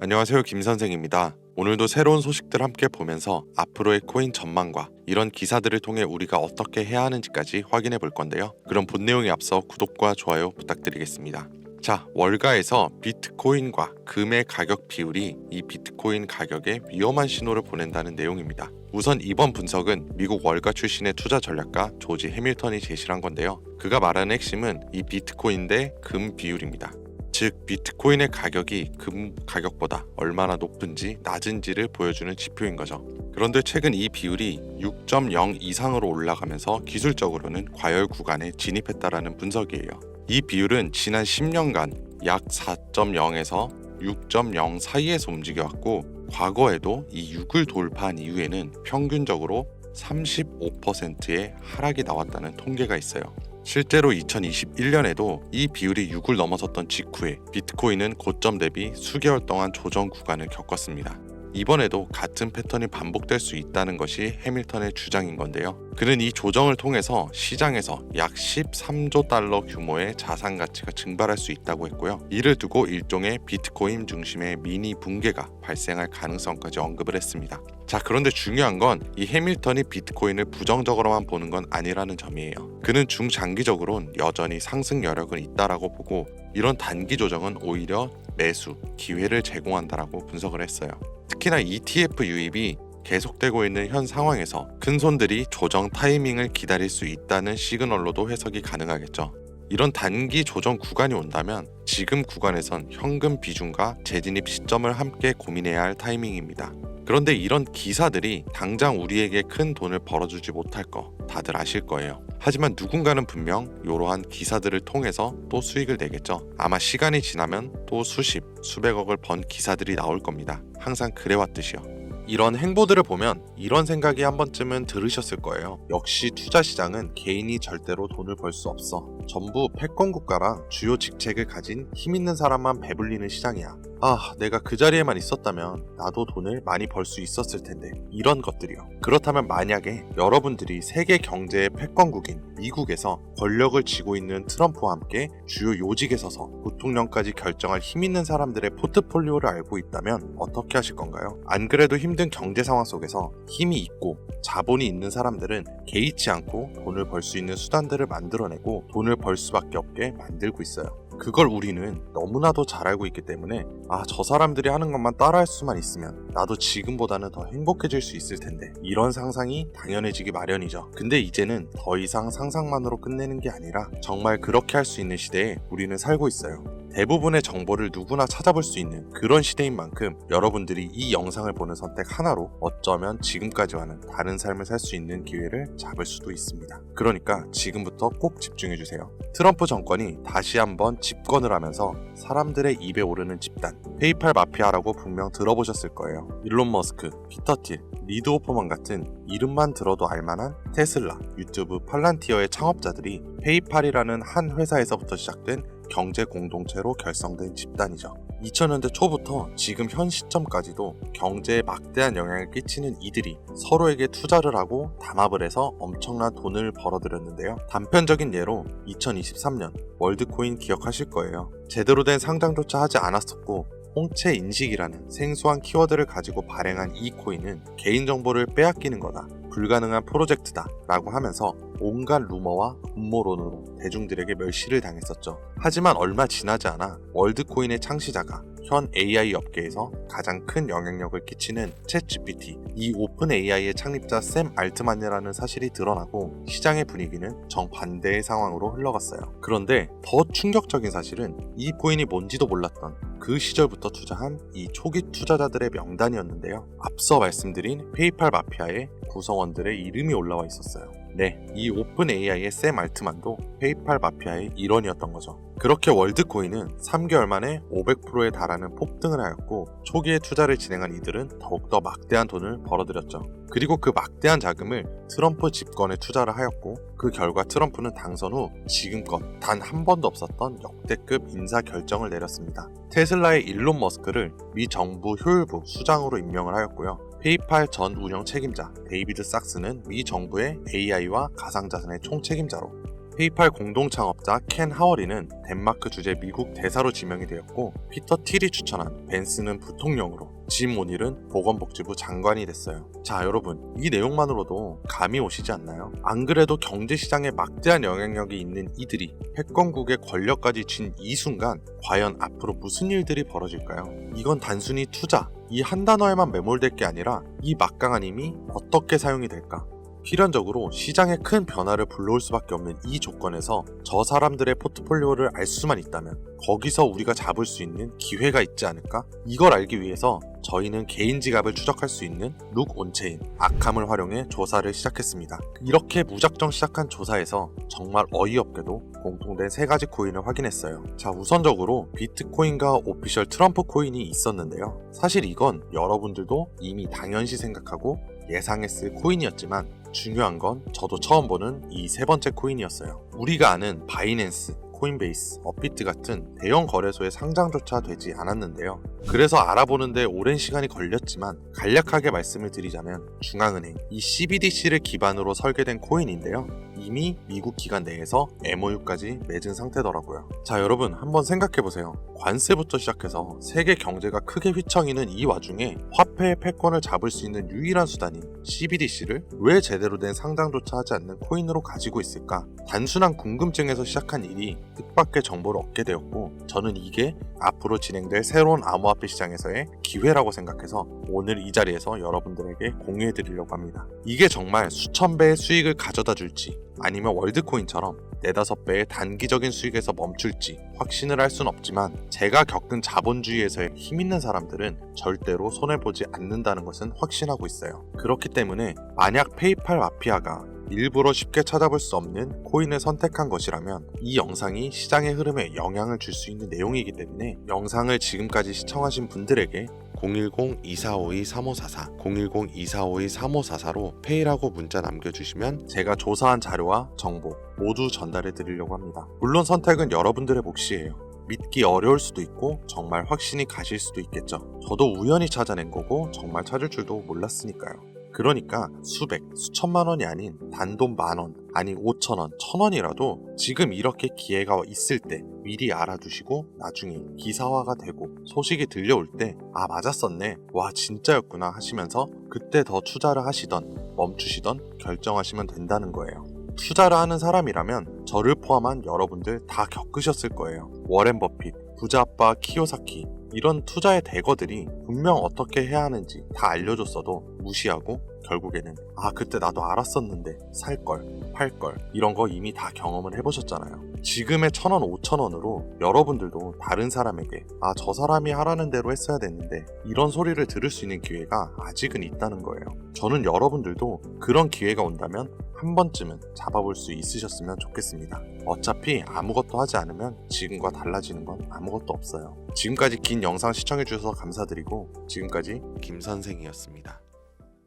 안녕하세요, 김 선생입니다. 오늘도 새로운 소식들 함께 보면서 앞으로의 코인 전망과 이런 기사들을 통해 우리가 어떻게 해야 하는지까지 확인해 볼 건데요. 그럼 본 내용에 앞서 구독과 좋아요 부탁드리겠습니다. 자, 월가에서 비트코인과 금의 가격 비율이 이 비트코인 가격에 위험한 신호를 보낸다는 내용입니다. 우선 이번 분석은 미국 월가 출신의 투자 전략가 조지 해밀턴이 제시한 건데요. 그가 말하는 핵심은 이 비트코인 대 금 비율입니다. 즉 비트코인의 가격이 금 가격보다 얼마나 높은지 낮은지를 보여주는 지표인 거죠. 그런데 최근 이 비율이 6.0 이상으로 올라가면서 기술적으로는 과열 구간에 진입했다라는 분석이에요. 이 비율은 지난 10년간 약 4.0에서 6.0 사이에서 움직여왔고, 과거에도 이 6을 돌파한 이후에는 평균적으로 35%의 하락이 나왔다는 통계가 있어요. 실제로 2021년에도 이 비율이 6을 넘어섰던 직후에 비트코인은 고점 대비 수개월 동안 조정 구간을 겪었습니다. 이번에도 같은 패턴이 반복될 수 있다는 것이 해밀턴의 주장인 건데요. 그는 이 조정을 통해서 시장에서 약 13조 달러 규모의 자산 가치가 증발할 수 있다고 했고요. 이를 두고 일종의 비트코인 중심의 미니 붕괴가 발생할 가능성까지 언급을 했습니다. 자, 그런데 중요한 건 이 해밀턴이 비트코인을 부정적으로만 보는 건 아니라는 점이에요. 그는 중장기적으로는 여전히 상승 여력은 있다라고 보고, 이런 단기 조정은 오히려 매수 기회를 제공한다라고 분석을 했어요. 특히나 ETF 유입이 계속되고 있는 현 상황에서 큰 손들이 조정 타이밍을 기다릴 수 있다는 시그널로도 해석이 가능하겠죠. 이런 단기 조정 구간이 온다면 지금 구간에선 현금 비중과 재진입 시점을 함께 고민해야 할 타이밍입니다. 그런데 이런 기사들이 당장 우리에게 큰 돈을 벌어주지 못할 거 다들 아실 거예요. 하지만 누군가는 분명 이러한 기사들을 통해서 또 수익을 내겠죠. 아마 시간이 지나면 또 수십, 수백억을 번 기사들이 나올 겁니다. 항상 그래왔듯이요. 이런 행보들을 보면 이런 생각이 한 번쯤은 들으셨을 거예요. 역시 투자 시장은 개인이 절대로 돈을 벌 수 없어. 전부 패권 국가랑 주요 직책을 가진 힘 있는 사람만 배불리는 시장이야. 아, 내가 그 자리에만 있었다면 나도 돈을 많이 벌 수 있었을 텐데. 이런 것들이요. 그렇다면 만약에 여러분들이 세계 경제의 패권국인 미국에서 권력을 쥐고 있는 트럼프와 함께 주요 요직에 서서 부통령까지 결정할 힘 있는 사람들의 포트폴리오를 알고 있다면 어떻게 하실 건가요? 안 그래도 힘든 경제 상황 속에서 힘이 있고 자본이 있는 사람들은 개의치 않고 돈을 벌 수 있는 수단들을 만들어내고 돈을 벌 수밖에 없게 만들고 있어요. 그걸 우리는 너무나도 잘 알고 있기 때문에 저 사람들이 하는 것만 따라할 수만 있으면 나도 지금보다는 더 행복해질 수 있을 텐데, 이런 상상이 당연해지기 마련이죠. 근데 이제는 더 이상 상상만으로 끝내는 게 아니라 정말 그렇게 할 수 있는 시대에 우리는 살고 있어요. 대부분의 정보를 누구나 찾아볼 수 있는 그런 시대인 만큼 여러분들이 이 영상을 보는 선택 하나로 어쩌면 지금까지와는 다른 삶을 살 수 있는 기회를 잡을 수도 있습니다. 그러니까 지금부터 꼭 집중해주세요. 트럼프 정권이 다시 한번 집권을 하면서 사람들의 입에 오르는 집단, 페이팔 마피아라고 분명 들어보셨을 거예요. 일론 머스크, 피터 틸, 리드 호프먼 같은 이름만 들어도 알만한 테슬라, 유튜브, 팔란티어의 창업자들이 페이팔이라는 한 회사에서부터 시작된 경제 공동체로 결성된 집단이죠. 2000년대 초부터 지금 현 시점까지도 경제에 막대한 영향을 끼치는 이들이 서로에게 투자를 하고 담합을 해서 엄청난 돈을 벌어들였는데요. 단편적인 예로 2023년 월드코인 기억하실 거예요. 제대로 된 상장조차 하지 않았었고 홍채 인식이라는 생소한 키워드를 가지고 발행한 이 코인은 개인정보를 빼앗기는 거다, 불가능한 프로젝트다 라고 하면서 온갖 루머와 음모론으로 대중들에게 멸시를 당했었죠. 하지만 얼마 지나지 않아 월드코인의 창시자가 현 AI 업계에서 가장 큰 영향력을 끼치는 챗GPT, 이 오픈 AI의 창립자 샘 알트만이라는 사실이 드러나고 시장의 분위기는 정반대의 상황으로 흘러갔어요. 그런데 더 충격적인 사실은 이 코인이 뭔지도 몰랐던 그 시절부터 투자한 이 초기 투자자들의 명단이었는데요. 앞서 말씀드린 페이팔 마피아의 구성원들의 이름이 올라와 있었어요. 네, 이 오픈 AI의 샘 알트만도 페이팔 마피아의 일원이었던 거죠. 그렇게 월드코인은 3개월 만에 500%에 달하는 폭등을 하였고, 초기에 투자를 진행한 이들은 더욱더 막대한 돈을 벌어들였죠. 그리고 그 막대한 자금을 트럼프 집권에 투자를 하였고, 그 결과 트럼프는 당선 후 지금껏 단 한 번도 없었던 역대급 인사 결정을 내렸습니다. 테슬라의 일론 머스크를 미 정부 효율부 수장으로 임명을 하였고요. 페이팔 전 운영 책임자 데이비드 sak스는 미 정부의 AI와 가상자산의 총책임자로, 페이팔 공동 창업자 켄 하워리는 덴마크 주재 미국 대사로 지명이 되었고, 피터 틸이 추천한 벤스는 부통령으로, 짐 오닐은 보건복지부 장관이 됐어요. 자, 여러분, 이 내용만으로도 감이 오시지 않나요? 안 그래도 경제시장에 막대한 영향력이 있는 이들이 패권국의 권력까지 쥔 이 순간 과연 앞으로 무슨 일들이 벌어질까요? 이건 단순히 투자, 이 한 단어에만 매몰될 게 아니라 이 막강한 힘이 어떻게 사용이 될까? 필연적으로 시장에 큰 변화를 불러올 수밖에 없는 이 조건에서 저 사람들의 포트폴리오를 알 수만 있다면 거기서 우리가 잡을 수 있는 기회가 있지 않을까? 이걸 알기 위해서 저희는 개인 지갑을 추적할 수 있는 룩 온체인, 아캄을 활용해 조사를 시작했습니다. 이렇게 무작정 시작한 조사에서 정말 어이없게도 공통된 3가지 코인을 확인했어요. 자, 우선적으로 비트코인과 오피셜 트럼프 코인이 있었는데요. 사실 이건 여러분들도 이미 당연시 생각하고 예상했을 코인이었지만 중요한 건 저도 처음 보는 이 3번째 코인이었어요. 우리가 아는 바이낸스, 코인베이스, 업비트 같은 대형 거래소의 상장조차 되지 않았는데요. 그래서 알아보는데 오랜 시간이 걸렸지만 간략하게 말씀을 드리자면 중앙은행, 이 CBDC를 기반으로 설계된 코인인데요. 이미 미국 기관 내에서 MOU까지 맺은 상태더라고요. 자, 여러분 한번 생각해보세요. 관세부터 시작해서 세계 경제가 크게 휘청이는 이 와중에 화폐의 패권을 잡을 수 있는 유일한 수단인 CBDC를 왜 제대로 된 상장조차 하지 않는 코인으로 가지고 있을까? 단순한 궁금증에서 시작한 일이 뜻밖의 정보를 얻게 되었고, 저는 이게 앞으로 진행될 새로운 암호화폐 시장에서의 기회라고 생각해서 오늘 이 자리에서 여러분들에게 공유해드리려고 합니다. 이게 정말 수천 배의 수익을 가져다 줄지 아니면 월드코인처럼 4-5배의 단기적인 수익에서 멈출지 확신을 할 순 없지만 제가 겪은 자본주의에서의 힘있는 사람들은 절대로 손해보지 않는다는 것은 확신하고 있어요. 그렇기 때문에 만약 페이팔 마피아가 일부러 쉽게 찾아볼 수 없는 코인을 선택한 것이라면 이 영상이 시장의 흐름에 영향을 줄 수 있는 내용이기 때문에 영상을 지금까지 시청하신 분들에게 010-2452-3544 010-2452-3544로 페이라고 문자 남겨주시면 제가 조사한 자료와 정보 모두 전달해 드리려고 합니다. 물론 선택은 여러분들의 몫이에요. 믿기 어려울 수도 있고 정말 확신이 가실 수도 있겠죠. 저도 우연히 찾아낸 거고 정말 찾을 줄도 몰랐으니까요. 그러니까 수백, 수천만 원이 아닌 단돈 10,000원, 아니 5,000원, 1,000원이라도 지금 이렇게 기회가 있을 때 미리 알아두시고 나중에 기사화가 되고 소식이 들려올 때 아, 맞았었네, 와 진짜였구나 하시면서 그때 더 투자를 하시던 멈추시던 결정하시면 된다는 거예요. 투자를 하는 사람이라면 저를 포함한 여러분들 다 겪으셨을 거예요. 워렌 버핏, 부자아빠 키요사키, 이런 투자의 대거들이 분명 어떻게 해야 하는지 다 알려줬어도 무시하고 결국에는 아, 그때 나도 알았었는데 살걸, 팔걸, 이런 거 이미 다 경험을 해보셨잖아요. 지금의 1,000원, 5,000원으로 여러분들도 다른 사람에게 아, 저 사람이 하라는 대로 했어야 됐는데 이런 소리를 들을 수 있는 기회가 아직은 있다는 거예요. 저는 여러분들도 그런 기회가 온다면 한 번쯤은 잡아볼 수 있으셨으면 좋겠습니다. 어차피 아무것도 하지 않으면 지금과 달라지는 건 아무것도 없어요. 지금까지 긴 영상 시청해주셔서 감사드리고 지금까지 김선생이었습니다.